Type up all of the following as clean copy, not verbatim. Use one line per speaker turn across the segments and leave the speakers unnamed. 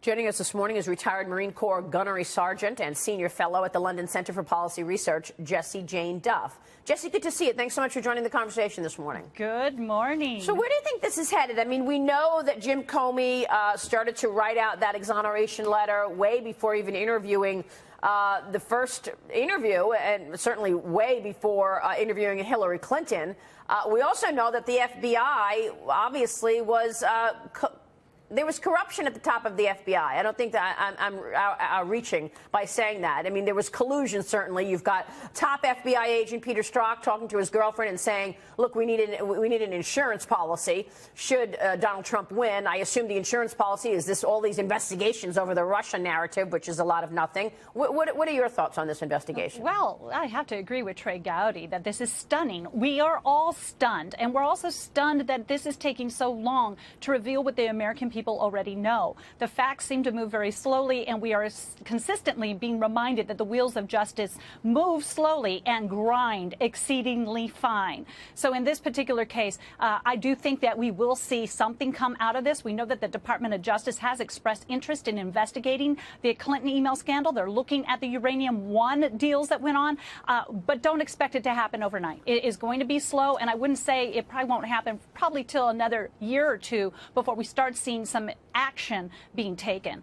Joining us this morning is retired Marine Corps Gunnery Sergeant and Senior Fellow at the London Center for Policy Research, Jessie Jane Duff. Jessie, good to see you. Thanks so much for joining the conversation this morning.
Good morning.
So where do you think this is headed? I mean, we know that Jim Comey started to write out that exoneration letter way before even interviewing the first interview, and certainly way before interviewing Hillary Clinton. We also know that the FBI obviously was there was corruption at the top of the FBI. I don't think that I'm reaching by saying that. I mean, there was collusion, certainly. You've got top FBI agent Peter Strzok talking to his girlfriend and saying, look, we need an insurance policy should Donald Trump win. I assume the insurance policy is all these investigations over the Russia narrative, which is a lot of nothing. What are your thoughts on this investigation?
Well, I have to agree with Trey Gowdy that this is stunning. We are all stunned, and we're also stunned that this is taking so long to reveal what the American people already know. The facts seem to move very slowly, and we are consistently being reminded that the wheels of justice move slowly and grind exceedingly fine. So in this particular case, I do think that we will see something come out of this. We know that the Department of Justice has expressed interest in investigating the Clinton email scandal. They're looking at the Uranium One deals that went on, but don't expect it to happen overnight. It is going to be slow, and I wouldn't say it probably won't happen probably till another year or two before we start seeing some action being taken.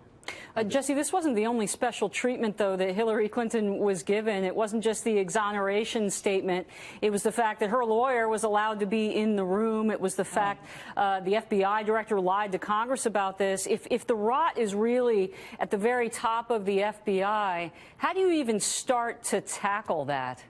Jessie, this wasn't the only special treatment, though, that Hillary Clinton was given. It wasn't just the exoneration statement. It was the fact that her lawyer was allowed to be in the room. It was the fact the FBI director lied to Congress about this. If the rot is really at the very top of the FBI, how do you even start to tackle that?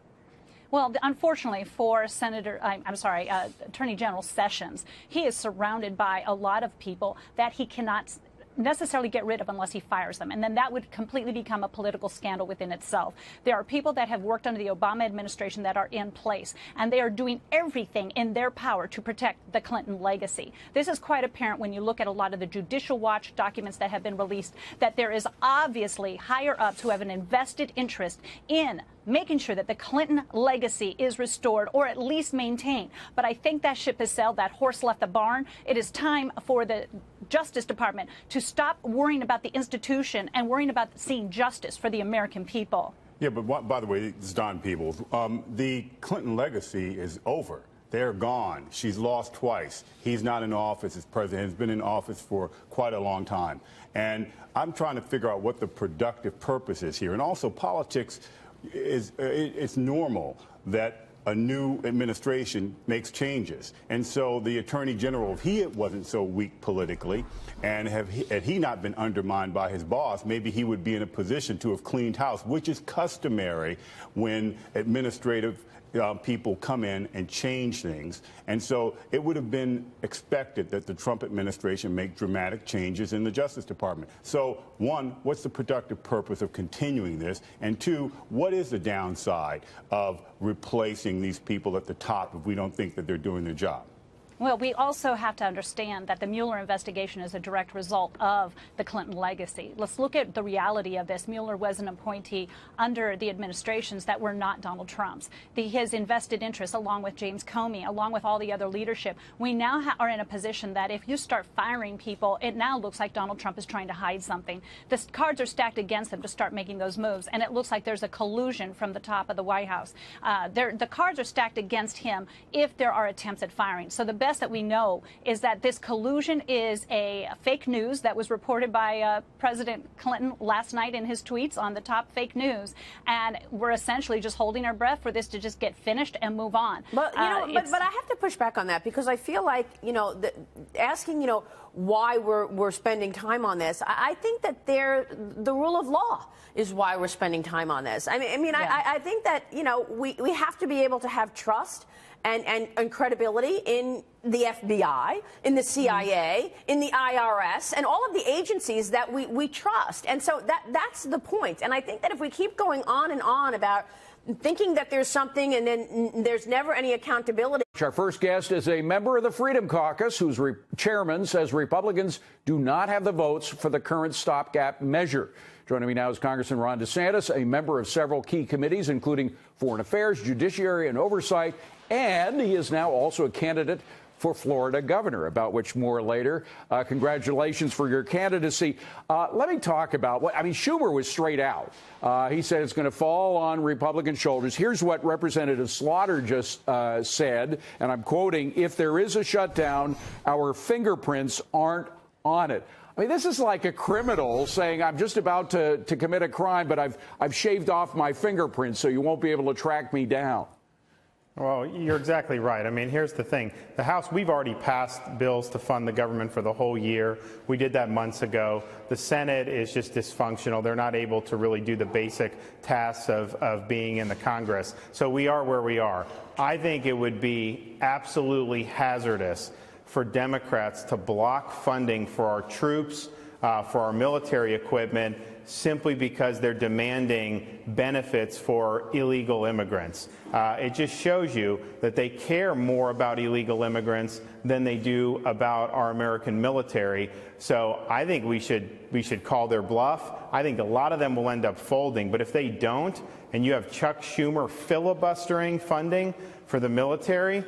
Well, unfortunately for Attorney General Sessions, he is surrounded by a lot of people that he cannot necessarily get rid of unless he fires them. And then that would completely become a political scandal within itself. There are people that have worked under the Obama administration that are in place, and they are doing everything in their power to protect the Clinton legacy. This is quite apparent when you look at a lot of the Judicial Watch documents that have been released, that there is obviously higher ups who have an invested interest in making sure that the Clinton legacy is restored or at least maintained. But I think that ship has sailed. That horse left the barn. It is time for the Justice Department to stop worrying about the institution and worrying about seeing justice for the American people.
Yeah, but by the way, this is Don Peebles. The Clinton legacy is over. They're gone. She's lost twice. He's not in office as president. He's been in office for quite a long time. And I'm trying to figure out what the productive purpose is here. And also, politics it's normal that a new administration makes changes. And so the Attorney General, if he wasn't so weak politically and had he not been undermined by his boss, maybe he would be in a position to have cleaned house, which is customary when administrative people come in and change things. And so it would have been expected that the Trump administration make dramatic changes in the Justice Department. So, one, what's the productive purpose of continuing this? And two, what is the downside of replacing these people at the top if we don't think that they're doing their job?
Well, we also have to understand that the Mueller investigation is a direct result of the Clinton legacy. Let's look at the reality of this. Mueller was an appointee under the administrations that were not Donald Trump's. His invested interest, along with James Comey, along with all the other leadership, we now are in a position that if you start firing people, it now looks like Donald Trump is trying to hide something. The cards are stacked against them to start making those moves, and it looks like there's a collusion from the top of the White House. The cards are stacked against him if there are attempts at firing. So the best that we know is that this collusion is a fake news that was reported by President Clinton last night in his tweets on the top fake news, and we're essentially just holding our breath for this to just get finished and move on.
But but I have to push back on that, because I feel like asking why we're spending time on this. I think that the rule of law is why we're spending time on this. I think that we have to be able to have trust and credibility in the FBI, in the CIA, in the IRS, and all of the agencies that we trust. And so that's the point. And I think that if we keep going on and on about thinking that there's something and then there's never any accountability.
Our first guest is a member of the Freedom Caucus whose chairman says Republicans do not have the votes for the current stopgap measure. Joining me now is Congressman Ron DeSantis, a member of several key committees, including Foreign Affairs, Judiciary, and Oversight, and he is now also a candidate for Florida governor, about which more later. Congratulations for your candidacy. Let me talk about what, I mean, Schumer was straight out. He said it's going to fall on Republican shoulders. Here's what Representative Slaughter just said, and I'm quoting, "If there is a shutdown, our fingerprints aren't on it." I mean, this is like a criminal saying, I'm just about to commit a crime, but I've shaved off my fingerprints so you won't be able to track me down.
Well, you're exactly right. I mean, here's the thing. The House, we've already passed bills to fund the government for the whole year. We did that months ago. The Senate is just dysfunctional. They're not able to really do the basic tasks of being in the Congress. So we are where we are. I think it would be absolutely hazardous for Democrats to block funding for our troops, for our military equipment, simply because they're demanding benefits for illegal immigrants. It just shows you that they care more about illegal immigrants than they do about our American military. So I think we should call their bluff. I think a lot of them will end up folding. But if they don't, and you have Chuck Schumer filibustering funding for the military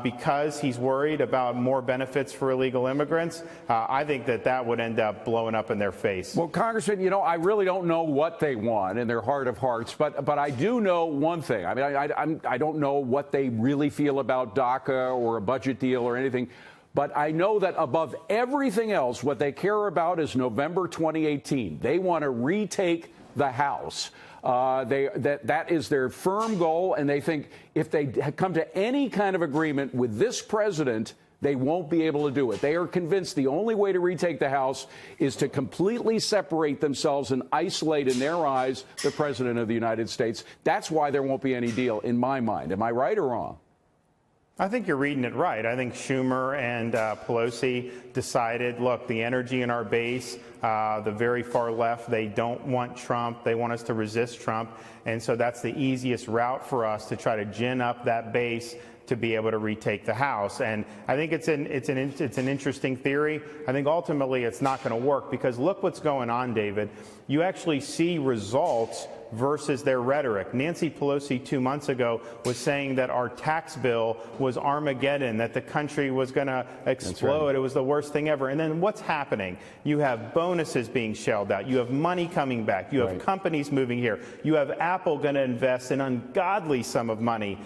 because he's worried about more benefits for illegal immigrants, I think that would end up blowing up in their face.
Well, Congressman, you know, I really don't know what they want in their heart of hearts, but I do know one thing. I mean, I don't know what they really feel about DACA or a budget deal or anything. But I know that above everything else, what they care about is November 2018. They want to retake the House. That is their firm goal, and they think if they come to any kind of agreement with this president, they won't be able to do it. They are convinced the only way to retake the House is to completely separate themselves and isolate, in their eyes, the president of the United States. That's why there won't be any deal, in my mind. Am I right or wrong?
I think you're reading it right. I think Schumer and Pelosi decided, look, the energy in our base, the very far left, they don't want Trump. They want us to resist Trump. And so that's the easiest route for us to try to gin up that base to be able to retake the House. And I think it's an interesting theory. I think ultimately it's not going to work because look what's going on, David. You actually see results versus their rhetoric. Nancy Pelosi 2 months ago was saying that our tax bill was Armageddon, that the country was going to explode. Right. It was the worst thing ever. And then what's happening? You have bonuses being shelled out. You have money coming back. You have companies moving here. You have Apple going to invest an ungodly sum of money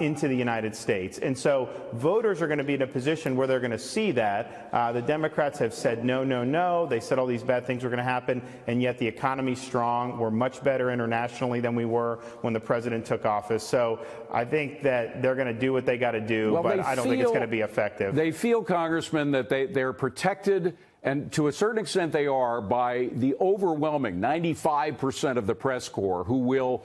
into the United States. And so voters are going to be in a position where they're going to see that. The Democrats have said no, no, no. They said all these bad things were going to happen, and yet the economy's strong. We're much better internationally than we were when the president took office. So I think that they're going to do what they got to do, but I don't think it's going to be effective.
They feel, Congressman, that they're protected, and to a certain extent they are, by the overwhelming 95% of the press corps who will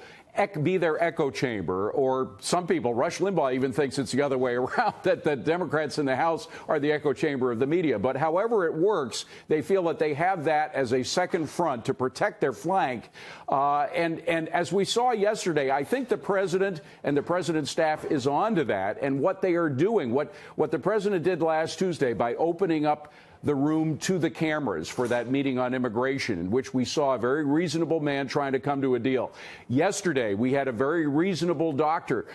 be their echo chamber, or some people, Rush Limbaugh even thinks it's the other way around, that the Democrats in the House are the echo chamber of the media. But however it works, they feel that they have that as a second front to protect their flank. And as we saw yesterday, I think the president and the president's staff is onto that. And what they are doing, what the president did last Tuesday by opening up the room to the cameras for that meeting on immigration, in which we saw a very reasonable man trying to come to a deal. Yesterday, we had a very reasonable doctor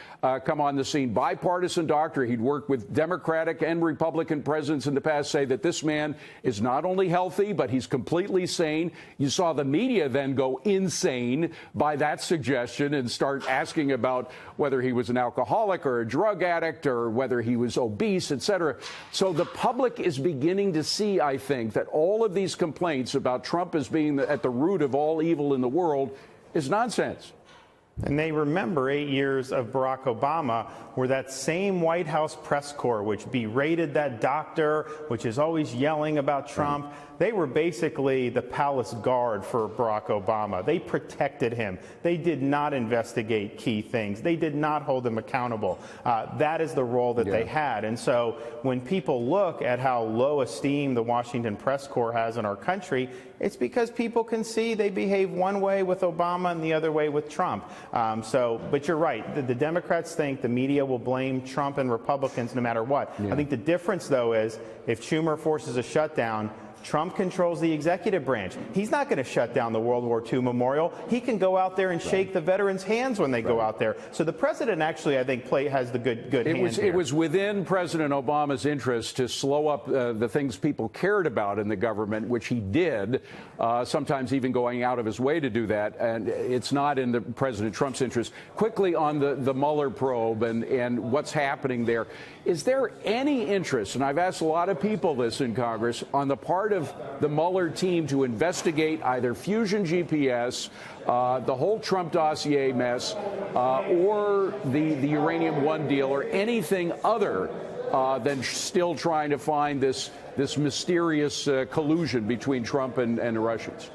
come on the scene, bipartisan doctor. He'd worked with Democratic and Republican presidents in the past, say that this man is not only healthy, but he's completely sane. You saw the media then go insane by that suggestion and start asking about whether he was an alcoholic or a drug addict or whether he was obese, et cetera. So the public is beginning to see, I think, that all of these complaints about Trump as being at the root of all evil in the world is nonsense.
And they remember 8 years of Barack Obama, where that same White House press corps, which berated that doctor, which is always yelling about Trump, they were basically the palace guard for Barack Obama. They protected him. They did not investigate key things. They did not hold him accountable. That is the role that they had. And so when people look at how low esteem the Washington press corps has in our country, it's because people can see they behave one way with Obama and the other way with Trump. But you're right. The Democrats think the media will blame Trump and Republicans no matter what. I think the difference, though, is if Schumer forces a shutdown, Trump controls the executive branch. He's not going to shut down the World War II memorial. He can go out there and shake the veterans' hands when they go out there. So the president actually, I think, has the good hand here.
It was within President Obama's interest to slow up the things people cared about in the government, which he did, sometimes even going out of his way to do that. And it's not in President Trump's interest. Quickly on the Mueller probe and what's happening there. Is there any interest, and I've asked a lot of people this in Congress, on the part of the Mueller team to investigate either Fusion GPS, the whole Trump dossier mess, or the Uranium One deal, or anything other than still trying to find this mysterious collusion between Trump and the Russians?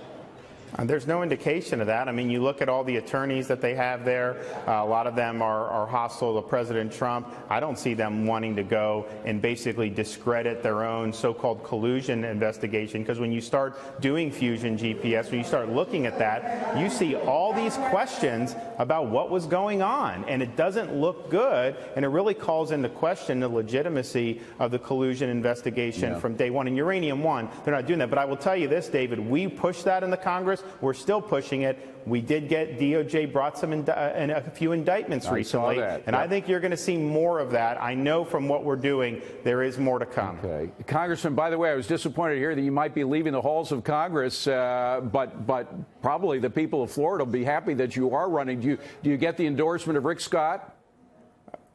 There's no indication of that. I mean, you look at all the attorneys that they have there. A lot of them are hostile to President Trump. I don't see them wanting to go and basically discredit their own so-called collusion investigation, because when you start doing Fusion GPS, when you start looking at that, you see all these questions about what was going on, and it doesn't look good, and it really calls into question the legitimacy of the collusion investigation from day one. And Uranium One, they're not doing that. But I will tell you this, David, we pushed that in the Congress. We're still pushing it. We did get DOJ brought a few indictments recently, and I think you're going to see more of that. I know from what we're doing, there is more to come.
Okay, Congressman. By the way, I was disappointed to hear that you might be leaving the halls of Congress, but probably the people of Florida will be happy that you are running. Do you get the endorsement of Rick Scott?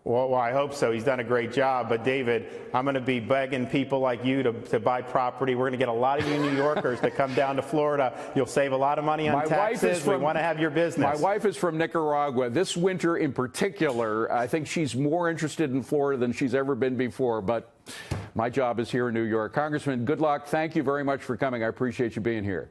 Well, I hope so. He's done a great job. But, David, I'm going to be begging people like you to buy property. We're going to get a lot of you New Yorkers to come down to Florida. You'll save a lot of money on taxes. We want to have your business.
My wife is from Nicaragua. This winter in particular, I think she's more interested in Florida than she's ever been before. But my job is here in New York. Congressman, good luck. Thank you very much for coming. I appreciate you being here.